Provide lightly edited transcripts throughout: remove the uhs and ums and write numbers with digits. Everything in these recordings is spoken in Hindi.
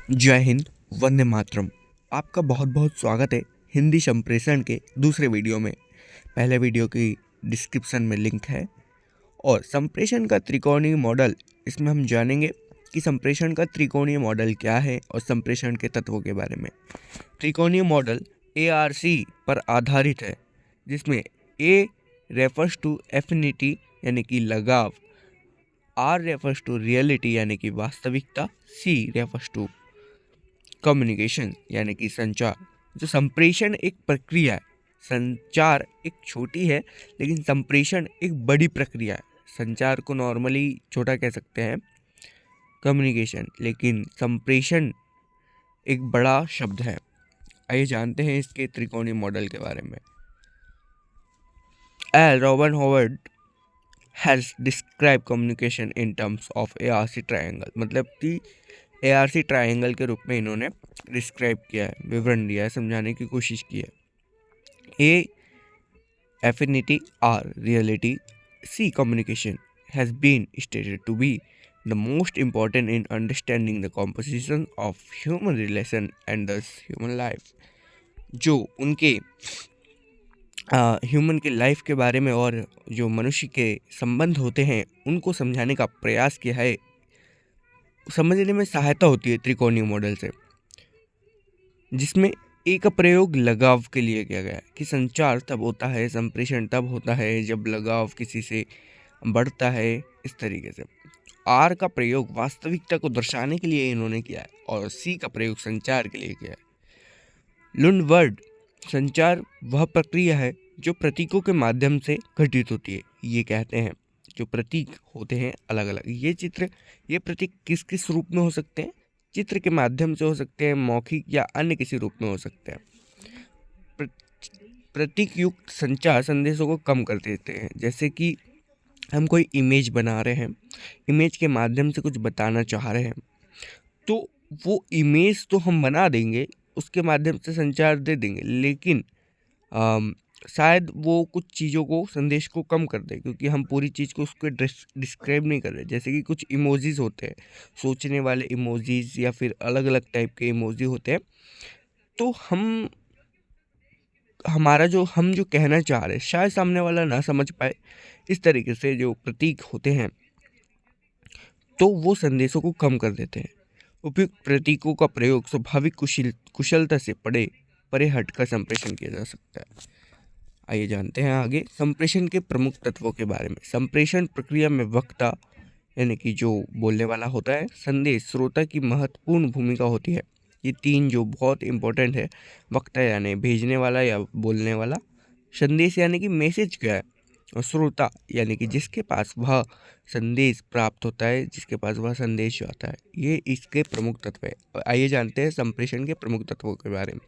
जय हिंद, वंदे मातरम। आपका बहुत बहुत स्वागत है हिंदी संप्रेषण के दूसरे वीडियो में। पहले वीडियो की डिस्क्रिप्शन में लिंक है। और संप्रेषण का त्रिकोणीय मॉडल, इसमें हम जानेंगे कि संप्रेषण का त्रिकोणीय मॉडल क्या है और संप्रेषण के तत्वों के बारे में। त्रिकोणीय मॉडल ARC पर आधारित है, जिसमें A रेफर्स टू एफिनिटी यानी कि लगाव, R रेफर्स टू रियलिटी यानी कि वास्तविकता, C रेफर्स टू कम्युनिकेशन यानी कि संचार। जो संप्रेषण एक प्रक्रिया है, संचार एक छोटी है, लेकिन संप्रेषण एक बड़ी प्रक्रिया है। संचार को नॉर्मली छोटा कह सकते हैं, कम्युनिकेशन, लेकिन संप्रेषण एक बड़ा शब्द है। आइए जानते हैं इसके त्रिकोणीय मॉडल के बारे में। L Robert Howard has describe communication in terms of ARC triangle, मतलब कि ARC ट्रायंगल के रूप में इन्होंने डिस्क्राइब किया है, विवरण दिया है, समझाने की कोशिश की है। A affinity, R reality, C communication has been stated to be the most important in understanding the composition of human relation and thus human life। जो उनके ह्यूमन के लाइफ के बारे में और जो मनुष्य के संबंध होते हैं उनको समझाने का प्रयास किया है, समझने में सहायता होती है त्रिकोणीय मॉडल से, जिसमें एक प्रयोग लगाव के लिए किया गया है कि संचार तब होता है, संप्रेषण तब होता है जब लगाव किसी से बढ़ता है, इस तरीके से। आर का प्रयोग वास्तविकता को दर्शाने के लिए इन्होंने किया है और सी का प्रयोग संचार के लिए किया है। लुंडवर्ड, संचार वह प्रक्रिया है जो प्रतीकों के माध्यम से घटित होती है। ये कहते हैं जो प्रतीक होते हैं अलग अलग, ये प्रतीक किस किस रूप में हो सकते हैं? चित्र के माध्यम से हो सकते हैं, मौखिक या अन्य किसी रूप में हो सकते हैं। प्रतीक युक्त संचार संदेशों को कम कर देते हैं। जैसे कि हम कोई इमेज बना रहे हैं, इमेज के माध्यम से कुछ बताना चाह रहे हैं, तो वो इमेज तो हम बना देंगे, उसके माध्यम से संचार दे देंगे, लेकिन शायद वो कुछ चीज़ों को, संदेश को कम कर दे, क्योंकि हम पूरी चीज़ को उसको डिस्क्राइब नहीं कर रहे। जैसे कि कुछ इमोजीज होते हैं, सोचने वाले इमोजीज या फिर अलग अलग टाइप के इमोजी होते हैं, तो हम जो कहना चाह रहे हैं शायद सामने वाला ना समझ पाए। इस तरीके से जो प्रतीक होते हैं तो वो संदेशों को कम कर देते हैं। उपयुक्त प्रतीकों का प्रयोग स्वाभाविक कुशलता से परे हटकर संप्रेषण किया जा सकता है। आइए जानते हैं आगे संप्रेषण के प्रमुख तत्वों के बारे में। संप्रेषण प्रक्रिया में वक्ता यानी कि जो बोलने वाला होता है, संदेश, श्रोता की महत्वपूर्ण भूमिका होती है। ये तीन जो बहुत इंपॉर्टेंट है, वक्ता यानी भेजने वाला या बोलने वाला, संदेश यानी कि मैसेज क्या है, और श्रोता यानी कि जिसके पास वह संदेश प्राप्त होता है, जिसके पास वह संदेश आता है। ये इसके प्रमुख तत्व है। और आइए जानते हैं संप्रेषण के प्रमुख तत्वों के बारे में।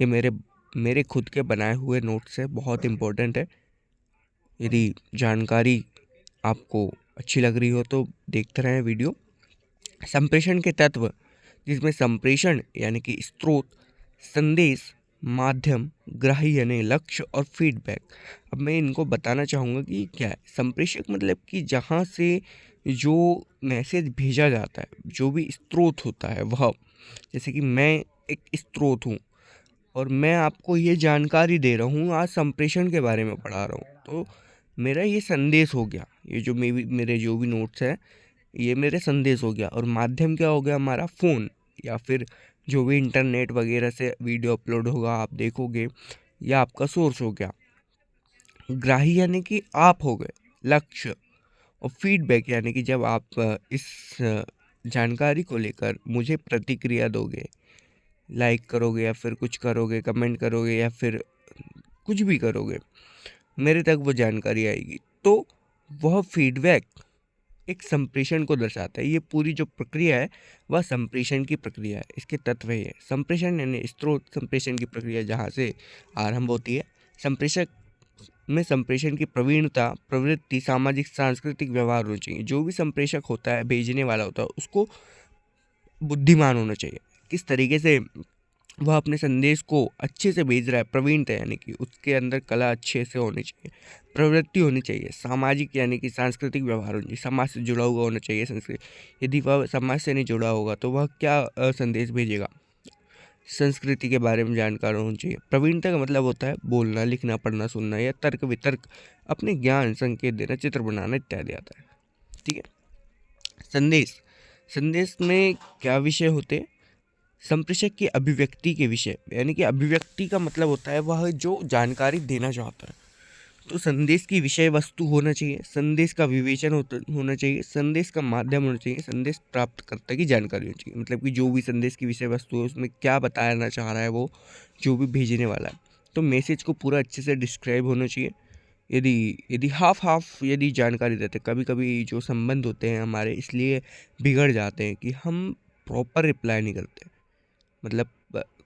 ये मेरे खुद के बनाए हुए नोट्स है, बहुत इंपॉर्टेंट है। यदि जानकारी आपको अच्छी लग रही हो तो देखते रहें वीडियो। संप्रेषण के तत्व, जिसमें संप्रेषण यानी कि स्रोत, संदेश, माध्यम, ग्राही यानी लक्ष्य और फीडबैक। अब मैं इनको बताना चाहूँगा कि क्या है। संप्रेषक मतलब कि जहाँ से जो मैसेज भेजा जाता है, जो भी स्रोत होता है वह, जैसे कि मैं एक स्रोत हूँ और मैं आपको ये जानकारी दे रहा हूँ, आज संप्रेषण के बारे में पढ़ा रहा हूँ, तो मेरा ये संदेश हो गया। ये जो मेरे जो भी नोट्स हैं, ये मेरे संदेश हो गया। और माध्यम क्या हो गया? हमारा फ़ोन, या फिर जो भी इंटरनेट वगैरह से वीडियो अपलोड होगा आप देखोगे, या आपका सोर्स हो गया। ग्राही यानी कि आप हो गए, लक्ष्य। और फीडबैक यानी कि जब आप इस जानकारी को लेकर मुझे प्रतिक्रिया दोगे, लाइक करोगे या फिर कुछ करोगे, कमेंट करोगे या फिर कुछ भी करोगे, मेरे तक वो जानकारी आएगी, तो वह फीडबैक एक संप्रेषण को दर्शाता है। ये पूरी जो प्रक्रिया है वह संप्रेषण की प्रक्रिया है। इसके तत्व ये संप्रेषण यानी स्रोत, संप्रेषण की प्रक्रिया जहाँ से आरंभ होती है। संप्रेषक में संप्रेषण की प्रवीणता, प्रवृत्ति, सामाजिक सांस्कृतिक व्यवहार होना चाहिए। जो भी संप्रेषक होता है, भेजने वाला होता है, उसको बुद्धिमान होना चाहिए। किस तरीके से वह अपने संदेश को अच्छे से भेज रहा है, प्रवीणता यानी कि उसके अंदर कला अच्छे से होनी चाहिए, प्रवृत्ति होनी चाहिए, सामाजिक यानी कि सांस्कृतिक व्यवहार होनी चाहिए, समाज से जुड़ा हुआ होना चाहिए संस्कृति। यदि वह समाज से नहीं जुड़ा होगा तो वह क्या संदेश भेजेगा? संस्कृति के बारे में जानकार होना चाहिए। प्रवीणता का मतलब होता है बोलना, लिखना, पढ़ना, सुनना या तर्क वितर्क, अपने ज्ञान, संकेत देना, चित्र बनाना इत्यादि आता है। ठीक है। संदेश, संदेश में क्या विषय होते हैं? संप्रेषक की अभिव्यक्ति के विषय, यानी कि अभिव्यक्ति का मतलब होता है वह जो जानकारी देना चाहता है। तो संदेश की विषय वस्तु होना चाहिए, संदेश का विवेचन होना चाहिए, संदेश का माध्यम होना चाहिए, संदेश प्राप्तकर्ता की जानकारी होनी चाहिए। मतलब कि जो भी संदेश की विषय वस्तु है उसमें क्या बताना चाह रहा है वो जो भी भेजने वाला है, तो मैसेज को पूरा अच्छे से डिस्क्राइब होना चाहिए। यदि यदि हाफ यदि जानकारी देते, कभी कभी जो संबंध होते हैं हमारे इसलिए बिगड़ जाते हैं कि हम प्रॉपर रिप्लाई नहीं करते। मतलब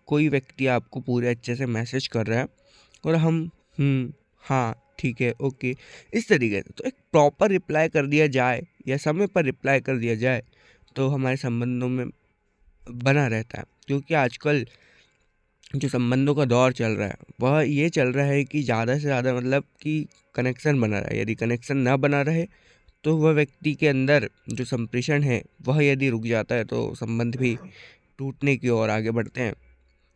कोई व्यक्ति आपको पूरे अच्छे से मैसेज कर रहा है और हम हाँ ठीक है ओके इस तरीके से, तो एक प्रॉपर रिप्लाई कर दिया जाए या समय पर रिप्लाई कर दिया जाए तो हमारे संबंधों में बना रहता है। क्योंकि आजकल जो संबंधों का दौर चल रहा है वह ये चल रहा है कि ज़्यादा से ज़्यादा मतलब कि कनेक्शन बना रहा है। यदि कनेक्शन ना बना रहे तो वह व्यक्ति के अंदर जो संप्रेषण है वह यदि रुक जाता है तो संबंध भी टूटने की ओर आगे बढ़ते हैं।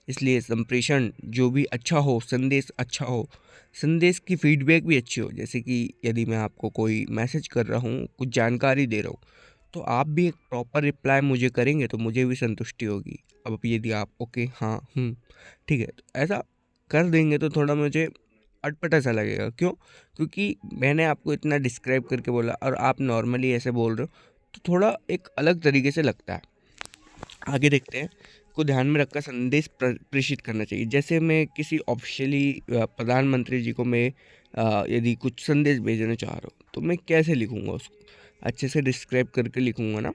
इसलिए संप्रेषण जो भी अच्छा हो, संदेश अच्छा हो, संदेश की फीडबैक भी अच्छी हो। जैसे कि यदि मैं आपको कोई मैसेज कर रहा हूँ, कुछ जानकारी दे रहा हूँ, तो आप भी एक प्रॉपर रिप्लाई मुझे करेंगे तो मुझे भी संतुष्टि होगी। अब यदि आप ओके हाँ ठीक है तो ऐसा कर देंगे तो थोड़ा मुझे अटपटा सा लगेगा। क्यों? क्योंकि मैंने आपको इतना डिस्क्राइब करके बोला और आप नॉर्मली ऐसे बोल रहे हो तो थोड़ा एक अलग तरीके से लगता है। आगे देखते हैं। को ध्यान में रखकर संदेश प्रेषित करना चाहिए। जैसे मैं किसी ऑफिशियली प्रधानमंत्री जी को मैं यदि कुछ संदेश भेजना चाह रहा हूँ तो मैं कैसे लिखूँगा उसको? अच्छे से डिस्क्राइब करके लिखूँगा ना,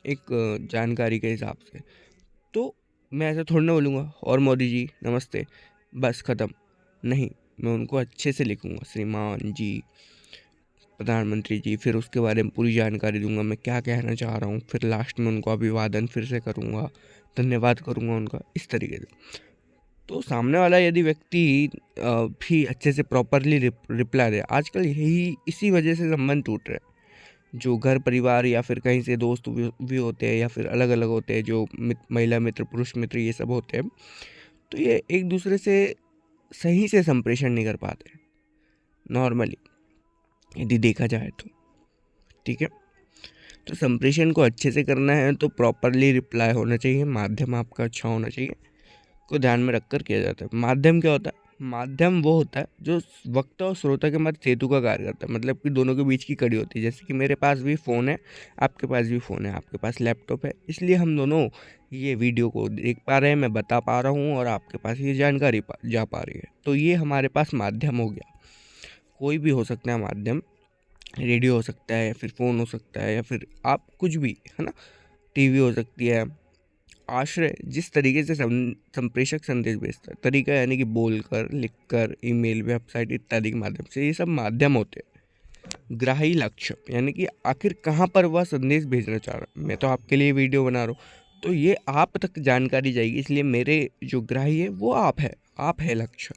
एक जानकारी के हिसाब से। तो मैं ऐसा थोड़ी ना बोलूँगा और मोदी जी नमस्ते बस ख़त्म। नहीं, मैं उनको अच्छे से लिखूँगा, श्रीमान जी, प्रधानमंत्री जी, फिर उसके बारे में पूरी जानकारी दूंगा मैं क्या कहना चाह रहा हूँ, फिर लास्ट में उनको अभिवादन फिर से करूँगा, धन्यवाद करूँगा उनका, इस तरीके से। तो सामने वाला यदि व्यक्ति भी अच्छे से प्रॉपरली रिप्लाई दे, आजकल यही इसी वजह से संबंध टूट रहे हैं। जो घर परिवार या फिर कहीं से दोस्त भी होते हैं या फिर अलग अलग होते हैं, जो महिला मित्र, पुरुष मित्र ये सब होते हैं, तो ये एक दूसरे से सही से संप्रेषण नहीं कर पाते नॉर्मली यदि देखा जाए तो। ठीक है। तो संप्रेषण को अच्छे से करना है तो प्रॉपरली रिप्लाई होना चाहिए, माध्यम आपका अच्छा होना चाहिए, को ध्यान में रखकर किया जाता है। माध्यम क्या होता है? माध्यम वो होता है जो वक्ता और श्रोता के मध्य सेतु का कार्य करता है। मतलब कि दोनों के बीच की कड़ी होती है। जैसे कि मेरे पास भी फ़ोन है, आपके पास भी फ़ोन है, आपके पास लैपटॉप है, इसलिए हम दोनों ये वीडियो को देख पा रहे हैं, मैं बता पा रहा हूँ और आपके पास ये जानकारी जा पा रही है। तो ये हमारे पास माध्यम हो गया। कोई भी हो सकता है माध्यम, रेडियो हो सकता है या फिर फ़ोन हो सकता है या फिर आप कुछ भी, है ना, टीवी हो सकती है। आश्रय जिस तरीके से संप्रेषक संदेश भेजता है, तरीका यानी कि बोलकर, लिखकर, ईमेल, वेबसाइट इत्यादि के माध्यम से, ये सब माध्यम होते हैं। ग्राही लक्ष्य यानी कि आखिर कहाँ पर वह संदेश भेजना चाह रहा है। मैं तो आपके लिए वीडियो बना रहा हूँ तो ये आप तक जानकारी जाएगी, इसलिए मेरे जो ग्राही है वो आप है लक्ष्य।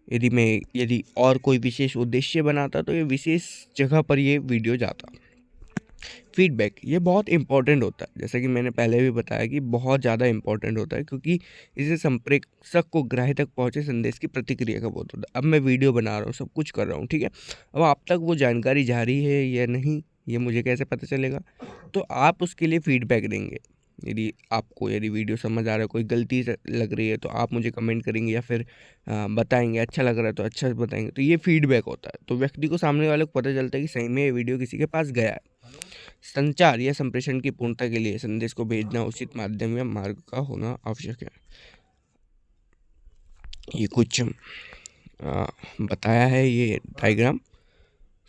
यदि और कोई विशेष उद्देश्य बनाता तो ये विशेष जगह पर ये वीडियो जाता। फीडबैक ये बहुत इंपॉर्टेंट होता है, जैसा कि मैंने पहले भी बताया कि बहुत ज़्यादा इंपॉर्टेंट होता है, क्योंकि इसे संप्रेषक को ग्राही तक पहुँचे संदेश की प्रतिक्रिया का बहुत होता है। अब मैं वीडियो बना रहा हूँ, सब कुछ कर रहा हूँ, ठीक है, अब आप तक वो जानकारी जा रही है या नहीं ये मुझे कैसे पता चलेगा? तो आप उसके लिए फीडबैक देंगे। यदि वीडियो समझ आ रहा है, कोई गलती लग रही है तो आप मुझे कमेंट करेंगे या फिर बताएंगे, अच्छा लग रहा है तो अच्छा से बताएंगे, तो ये फीडबैक होता है। तो व्यक्ति को, सामने वाले को पता चलता है कि सही में ये वीडियो किसी के पास गया है। संचार या संप्रेषण की पूर्णता के लिए संदेश को भेजना उचित माध्यम या मार्ग का होना आवश्यक है। ये कुछ बताया है ये डायग्राम।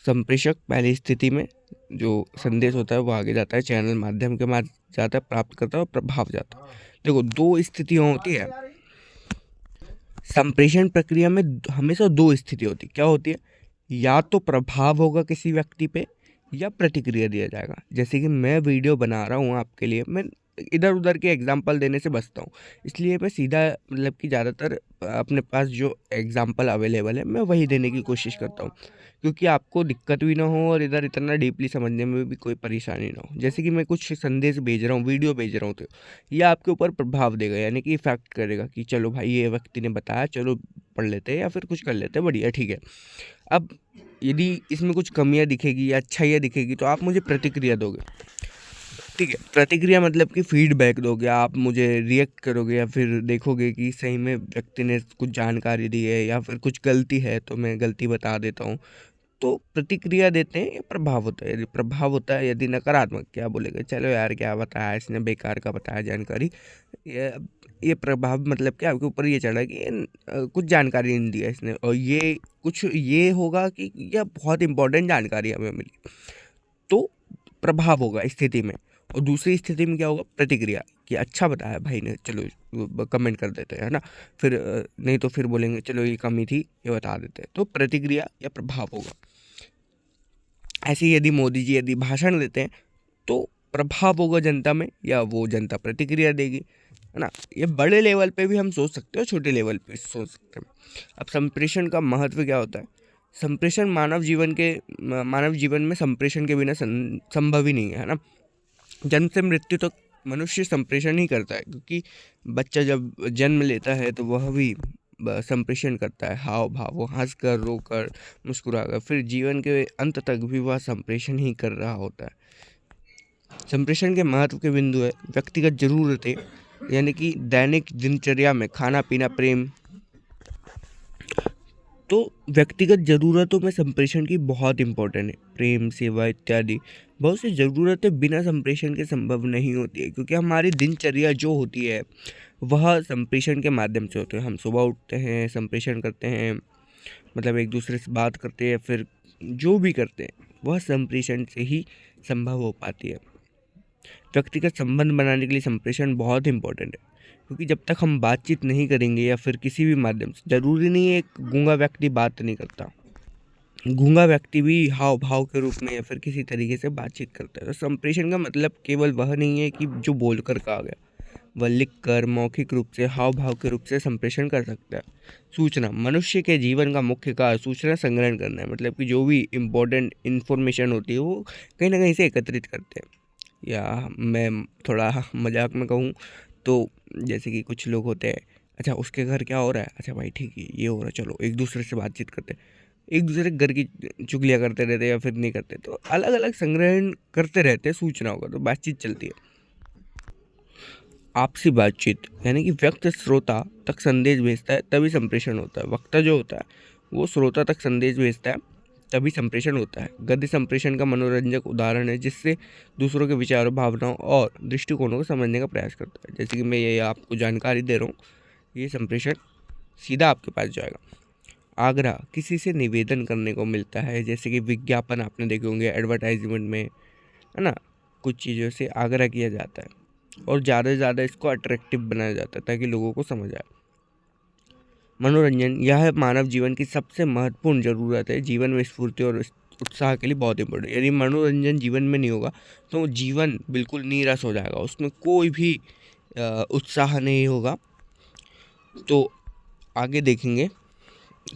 संप्रेषक पहली स्थिति में जो संदेश होता है वो आगे जाता है, चैनल माध्यम के माध्यम जाता है, प्राप्त करता है और प्रभाव जाता है। देखो दो स्थितियाँ होती है संप्रेषण प्रक्रिया में, हमेशा दो स्थिति होती है। क्या होती है? या तो प्रभाव होगा किसी व्यक्ति पे या प्रतिक्रिया दिया जाएगा। जैसे कि मैं वीडियो बना रहा हूँ आपके लिए, मैं इधर उधर के एग्जाम्पल देने से बचता हूँ, इसलिए मैं सीधा मतलब कि ज़्यादातर अपने पास जो एग्जाम्पल अवेलेबल है मैं वही देने की कोशिश करता हूँ, क्योंकि आपको दिक्कत भी ना हो और इधर इतना डीपली समझने में भी कोई परेशानी ना हो। जैसे कि मैं कुछ संदेश भेज रहा हूँ, वीडियो भेज रहा हूँ, तो ये आपके ऊपर प्रभाव देगा, यानी कि इफेक्ट करेगा कि चलो भाई ये व्यक्ति ने बताया, चलो पढ़ लेते हैं या फिर कुछ कर लेते हैं, बढ़िया ठीक है। अब यदि इसमें कुछ कमियां दिखेगी या अच्छाइयाँ दिखेगी तो आप मुझे प्रतिक्रिया दोगे, ठीक है। प्रतिक्रिया मतलब कि फीडबैक दोगे, आप मुझे रिएक्ट करोगे या फिर देखोगे कि सही में व्यक्ति ने कुछ जानकारी दी है या फिर कुछ गलती है तो मैं गलती बता देता हूँ। तो प्रतिक्रिया देते हैं या प्रभाव होता है, यदि प्रभाव होता है, यदि नकारात्मक क्या बोलेगा, चलो यार क्या बताया इसने, बेकार का बताया जानकारी। ये ये प्रभाव मतलब क्या, आपके ऊपर ये चढ़ा कि कुछ जानकारी नहीं दिया इसने, और ये कुछ ये होगा कि यह बहुत इंपॉर्टेंट जानकारी हमें मिली, तो प्रभाव होगा स्थिति में। और दूसरी स्थिति में क्या होगा, प्रतिक्रिया, कि अच्छा बताया भाई ने, चलो कमेंट कर देते हैं, है ना। फिर नहीं तो फिर बोलेंगे चलो ये कमी थी, ये बता देते हैं, तो प्रतिक्रिया या प्रभाव होगा। ऐसे ही यदि मोदी जी यदि भाषण देते हैं तो प्रभाव होगा जनता में, या वो जनता प्रतिक्रिया देगी, है ना। ये बड़े लेवल पे भी हम सोच सकते हैं, छोटे लेवल पे सोच सकते हैं। अब संप्रेषण का महत्व क्या होता है। संप्रेषण मानव जीवन में संप्रेषण के बिना संभव ही नहीं है ना। जन्म से मृत्यु तक मनुष्य संप्रेषण ही करता है, क्योंकि बच्चा जब जन्म लेता है तो वह भी संप्रेषण करता है, हाव भाव, वो हंस कर, रो कर, मुस्कुरा कर, फिर जीवन के अंत तक भी वह संप्रेषण ही कर रहा होता है। संप्रेषण के महत्व के बिंदु है व्यक्तिगत जरूरतें, यानी कि दैनिक दिनचर्या में खाना पीना, प्रेम। तो व्यक्तिगत ज़रूरतों में संप्रेषण की बहुत इंपॉर्टेंट है, प्रेम, सेवा इत्यादि। बहुत सी ज़रूरतें बिना संप्रेषण के संभव नहीं होती है, क्योंकि हमारी दिनचर्या जो होती है वह संप्रेषण के माध्यम से होती है। हम सुबह उठते हैं, संप्रेषण करते हैं, मतलब एक दूसरे से बात करते हैं या फिर जो भी करते हैं वह संप्रेषण से ही संभव हो पाती है। व्यक्तिगत संबंध बनाने के लिए संप्रेषण बहुत इंपॉर्टेंट है, क्योंकि जब तक हम बातचीत नहीं करेंगे या फिर किसी भी माध्यम से, ज़रूरी नहीं है एक गूंगा व्यक्ति बात नहीं करता, गूंगा व्यक्ति भी हाव भाव के रूप में या फिर किसी तरीके से बातचीत करता है। तो संप्रेषण का मतलब केवल वह नहीं है कि जो बोलकर कहा गया, वह लिख कर, मौखिक रूप से, हाव भाव के रूप से संप्रेषण कर सकता है। सूचना, मनुष्य के जीवन का मुख्य कार्य सूचना संग्रहण करना है, मतलब कि जो भी इम्पोर्टेंट इन्फॉर्मेशन होती है वो कहीं ना कहीं से एकत्रित करते हैं। या मैं थोड़ा मजाक में कहूँ तो जैसे कि कुछ लोग होते हैं, अच्छा उसके घर क्या हो रहा है, अच्छा भाई ठीक है ये हो रहा है, चलो एक दूसरे से बातचीत करते हैं, एक दूसरे के घर की चुगलियाँ करते रहते हैं या फिर नहीं करते, तो अलग अलग संग्रहण करते रहते हैं सूचनाओं का, तो बातचीत चलती है। आपसी बातचीत, यानी कि व्यक्ति श्रोता तक संदेश भेजता है तभी संप्रेषण होता है। वक्ता जो होता है वो श्रोता तक संदेश भेजता है तभी संप्रेषण होता है। गद्य संप्रेषण का मनोरंजक उदाहरण है, जिससे दूसरों के विचारों, भावनाओं और दृष्टिकोणों को समझने का प्रयास करता है। जैसे कि मैं ये आपको जानकारी दे रहा हूँ, ये संप्रेषण सीधा आपके पास जाएगा। आग्रह, किसी से निवेदन करने को मिलता है, जैसे कि विज्ञापन आपने देखे होंगे, एडवर्टाइजमेंट में, है ना, कुछ चीज़ों से आग्रह किया जाता है और ज़्यादा से ज़्यादा इसको अट्रैक्टिव बनाया जाता है ताकि लोगों को समझ आए। मनोरंजन, यह मानव जीवन की सबसे महत्वपूर्ण ज़रूरत है, जीवन में स्फूर्ति और उत्साह के लिए बहुत इंपॉर्टेंट। यदि मनोरंजन जीवन में नहीं होगा तो जीवन बिल्कुल नीरस हो जाएगा, उसमें कोई भी उत्साह नहीं होगा। तो आगे देखेंगे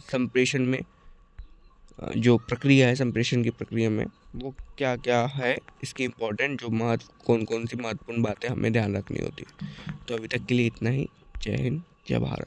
संप्रेषण में जो प्रक्रिया है, संप्रेषण की प्रक्रिया में वो क्या क्या है, इसके इम्पोर्टेंट जो कौन कौन सी महत्वपूर्ण बातें हमें ध्यान रखनी होती है। तो अभी तक के लिए इतना ही। जय हिंद, जय भारत।